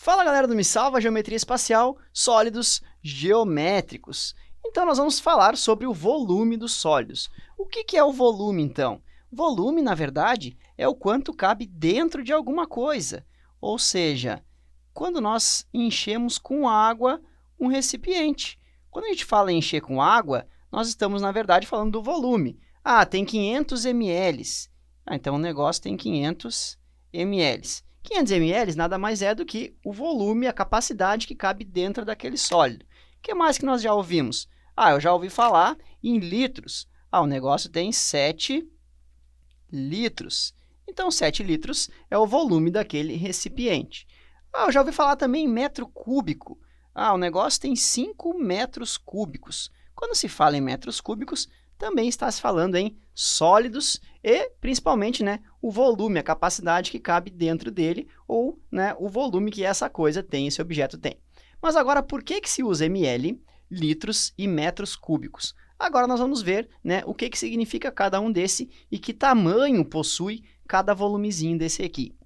Fala galera do Me Salva Geometria Espacial, sólidos geométricos. Então nós vamos falar sobre o volume dos sólidos. O que é o volume então? Volume, na verdade, é o quanto cabe dentro de alguma coisa. Ou seja, quando nós enchemos com água um recipiente. Quando a gente fala em encher com água, nós estamos, na verdade, falando do volume. Ah, tem 500 ml. Então o negócio tem 500 ml. 500 ml nada mais é do que o volume, a capacidade que cabe dentro daquele sólido. O que mais que nós já ouvimos? Ah, eu já ouvi falar em litros. Ah, o negócio tem 7 litros. Então, 7 litros é o volume daquele recipiente. Ah, eu já ouvi falar também em metro cúbico. Ah, o negócio tem 5 metros cúbicos. Quando se fala em metros cúbicos, também está se falando em sólidos e, principalmente, o volume, a capacidade que cabe dentro dele ou o volume que essa coisa tem, esse objeto tem. Mas agora, por que se usa ml, litros e metros cúbicos? Agora nós vamos ver o que significa cada um desse e que tamanho possui cada volumezinho desse aqui.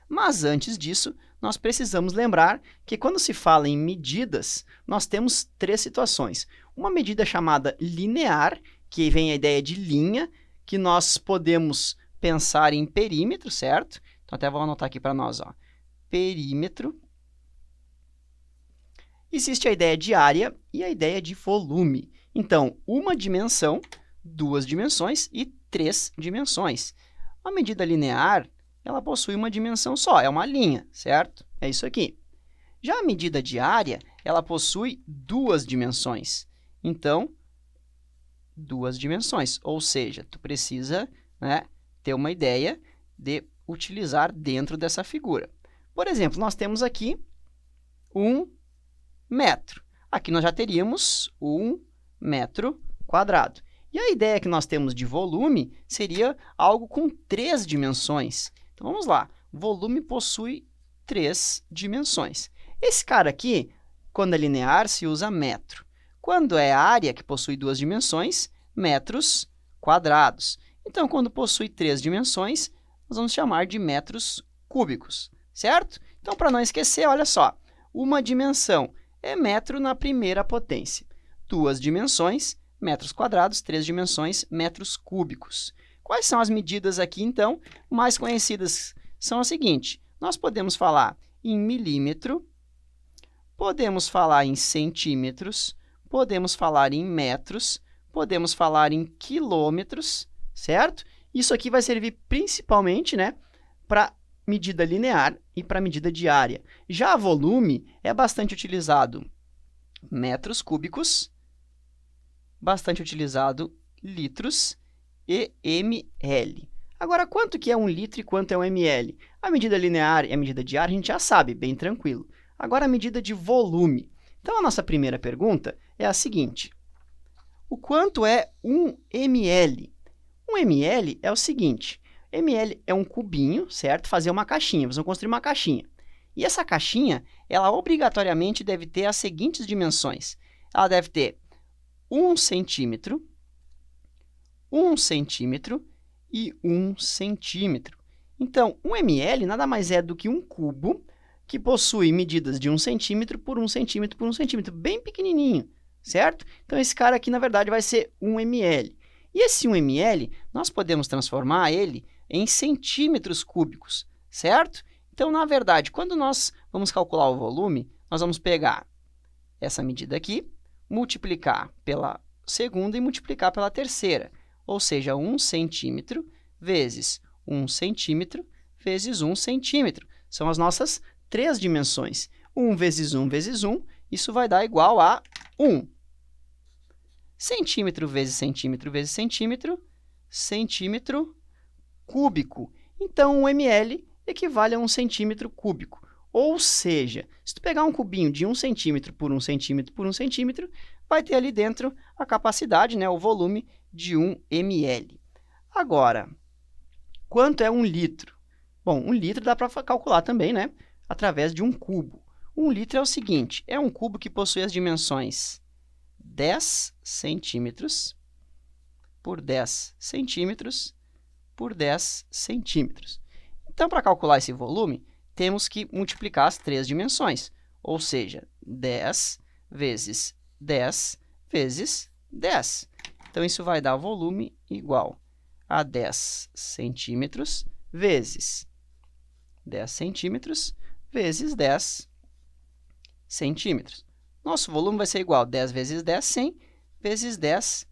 Mas antes disso, nós precisamos lembrar que quando se fala em medidas, nós temos 3 situações. Uma medida chamada linear, que vem a ideia de linha, que nós podemos pensar em perímetro, certo? Então, até vou anotar aqui para nós, ó. Perímetro. Existe a ideia de área e a ideia de volume. Então, uma dimensão, 2 dimensões e 3 dimensões. A medida linear, ela possui uma dimensão só, é uma linha, certo? É isso aqui. Já a medida de área, ela possui 2 dimensões. Então, 2 dimensões, ou seja, tu precisa ter uma ideia de utilizar dentro dessa figura. Por exemplo, nós temos aqui 1 metro. Aqui nós já teríamos 1 metro quadrado. E a ideia que nós temos de volume seria algo com 3 dimensões. Então, vamos lá. Volume possui 3 dimensões. Esse cara aqui, quando é linear, se usa metro. Quando é área, que possui 2 dimensões, metros quadrados. Então, quando possui 3 dimensões, nós vamos chamar de metros cúbicos, certo? Então, para não esquecer, olha só. Uma dimensão é metro na primeira potência. 2 dimensões, metros quadrados. 3 dimensões, metros cúbicos. Quais são as medidas aqui, então? Mais conhecidas são as seguintes. Nós podemos falar em milímetro, podemos falar em centímetros, podemos falar em metros, podemos falar em quilômetros, certo? Isso aqui vai servir principalmente para medida linear e para medida de área. Já volume é bastante utilizado metros cúbicos, bastante utilizado litros e ml. Agora, quanto que é 1 litro e quanto é 1 ml? A medida linear e a medida de área a gente já sabe, bem tranquilo. Agora, a medida de volume. Então, a nossa primeira pergunta é a seguinte. O quanto é 1 ml? 1 ml é o seguinte. ml é um cubinho, certo? Fazer uma caixinha. Vocês vão construir uma caixinha. E essa caixinha, ela obrigatoriamente deve ter as seguintes dimensões. Ela deve ter 1 centímetro, 1 centímetro e 1 centímetro. Então, 1 ml nada mais é do que um cubo que possui medidas de 1 centímetro por 1 centímetro por 1 centímetro, bem pequenininho, certo? Então, esse cara aqui, na verdade, vai ser 1 ml. E esse 1 ml, nós podemos transformar ele em centímetros cúbicos, certo? Então, na verdade, quando nós vamos calcular o volume, nós vamos pegar essa medida aqui, multiplicar pela segunda e multiplicar pela terceira. Ou seja, 1 centímetro vezes 1 centímetro vezes 1 centímetro. São as nossas 3 dimensões. 1 vezes 1 vezes 1, isso vai dar igual a 1. Centímetro vezes centímetro vezes centímetro, centímetro cúbico. Então, 1 ml equivale a 1 centímetro cúbico. Ou seja, se tu pegar um cubinho de 1 centímetro por 1 centímetro por 1 centímetro, vai ter ali dentro a capacidade, o volume de 1 ml. Agora, quanto é 1 litro? Bom, 1 litro dá para calcular também, através de um cubo. 1 litro é o seguinte, é um cubo que possui as dimensões 10 centímetros por 10 centímetros por 10 centímetros. Então, para calcular esse volume, temos que multiplicar as três dimensões, ou seja, 10 vezes 10 vezes 10. Então, isso vai dar volume igual a 10 centímetros vezes 10 centímetros vezes 10 centímetros. Nosso volume vai ser igual a 10 vezes 10, 100, vezes 10,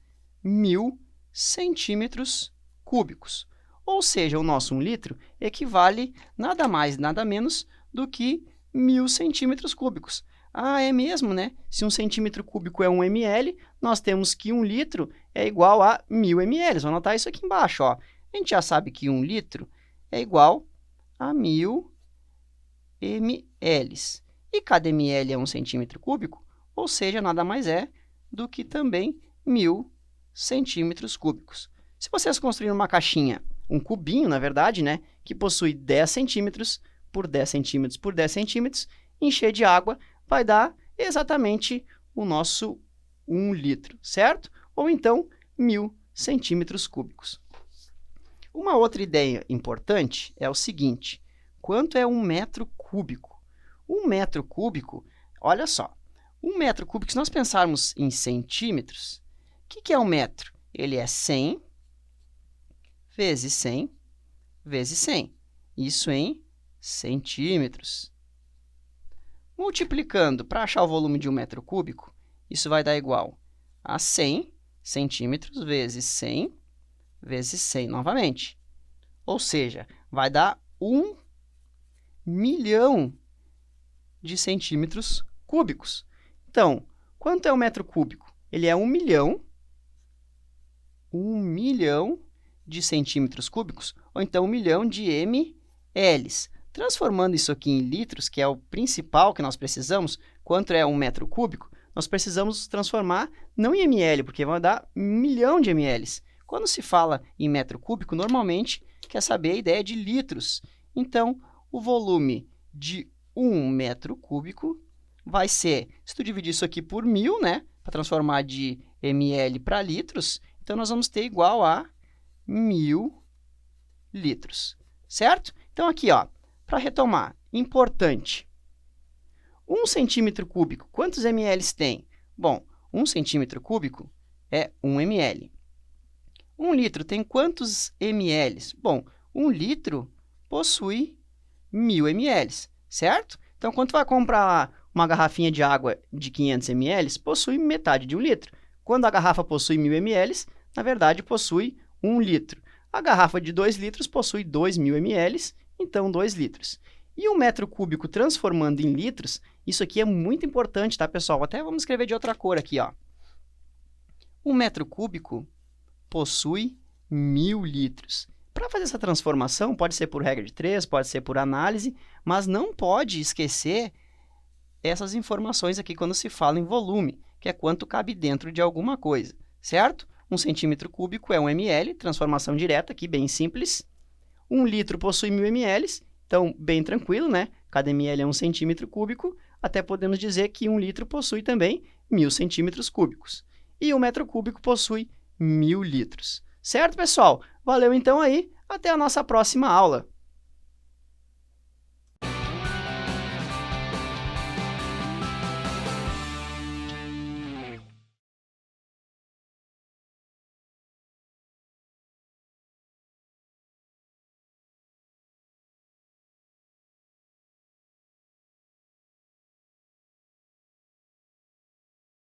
1.000 centímetros cúbicos. Ou seja, o nosso 1 litro equivale nada mais, nada menos do que 1.000 centímetros cúbicos. Ah, é mesmo, né? Se 1 centímetro cúbico é 1 ml, nós temos que 1 litro é igual a 1.000 ml. Vou anotar isso aqui embaixo, ó. A gente já sabe que 1 litro é igual a 1.000 ml. E cada ml é 1 centímetro cúbico, ou seja, nada mais é do que também 1.000 centímetros cúbicos. Se vocês construírem uma caixinha, um cubinho, na verdade, né, que possui 10 centímetros por 10 centímetros por 10 centímetros, encher de água vai dar exatamente o nosso 1 litro, certo? Ou então, 1.000 centímetros cúbicos. Uma outra ideia importante é o seguinte: quanto é 1 metro cúbico? 1 metro cúbico, olha só, 1 metro cúbico, se nós pensarmos em centímetros, o que é 1 metro? Ele é 100 vezes 100 vezes 100. Isso em centímetros. Multiplicando para achar o volume de 1 metro cúbico, isso vai dar igual a 100 centímetros vezes 100 vezes 100 novamente. Ou seja, vai dar 1 milhão de centímetros cúbicos. Então, quanto é 1 metro cúbico? Ele é 1 milhão de centímetros cúbicos, ou então 1 milhão de ml. Transformando isso aqui em litros, que é o principal que nós precisamos, quanto é 1 metro cúbico, nós precisamos transformar não em ml, porque vai dar 1 milhão de ml. Quando se fala em metro cúbico, normalmente quer saber a ideia de litros. Então, o volume de 1 metro cúbico vai ser, se tu dividir isso aqui por 1.000, né, para transformar de ml para litros, então nós vamos ter igual a 1.000 litros, certo? Então, aqui, ó, para retomar, importante, 1 centímetro cúbico, quantos ml tem? Bom, 1 centímetro cúbico é 1 ml. 1 litro tem quantos ml? Bom, 1 litro possui 1.000 ml, certo? Então, quando tu vai comprar uma garrafinha de água de 500 ml, possui metade de 1 litro. Quando a garrafa possui 1.000 ml, na verdade, possui 1 litro. A garrafa de 2 litros possui 2.000 ml, então 2 litros. E 1 metro cúbico transformando em litros, isso aqui é muito importante, tá, pessoal? Até vamos escrever de outra cor aqui, ó. 1 metro cúbico possui 1.000 litros. Para fazer essa transformação, pode ser por regra de 3, pode ser por análise, mas não pode esquecer essas informações aqui quando se fala em volume, que é quanto cabe dentro de alguma coisa, certo? 1 centímetro cúbico é 1 ml, transformação direta aqui, bem simples. 1 litro possui 1.000 ml, então, bem tranquilo, né? Cada ml é 1 centímetro cúbico, até podemos dizer que 1 litro possui também 1.000 centímetros cúbicos. E 1 metro cúbico possui 1.000 litros. Certo, pessoal? Valeu então aí, até a nossa próxima aula.